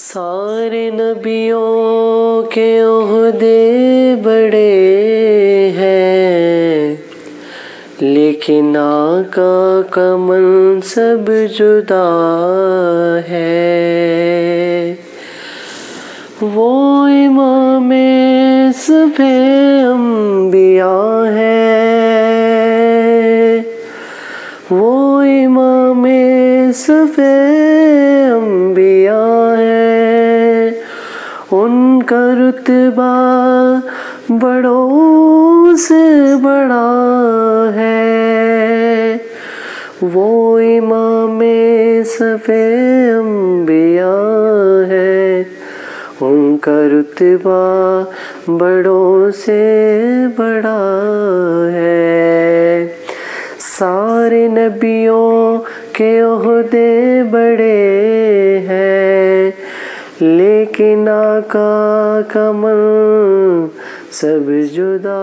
سارے نبیوں کے عہدے بڑے ہیں، لیکن آقا کا منصب جدا ہے۔ وہ امام صف انبیاء ہے، وہ امام صف انبیاء ہے۔ ان کا رتبہ بڑوں سے بڑا ہے، وہ امام صف انبیاء ہے۔ ان کا رتبہ بڑوں سے بڑا ہے۔ سارے نبیوں کے عہدے بڑے ہیں، لیکن آقا کا منصب جدا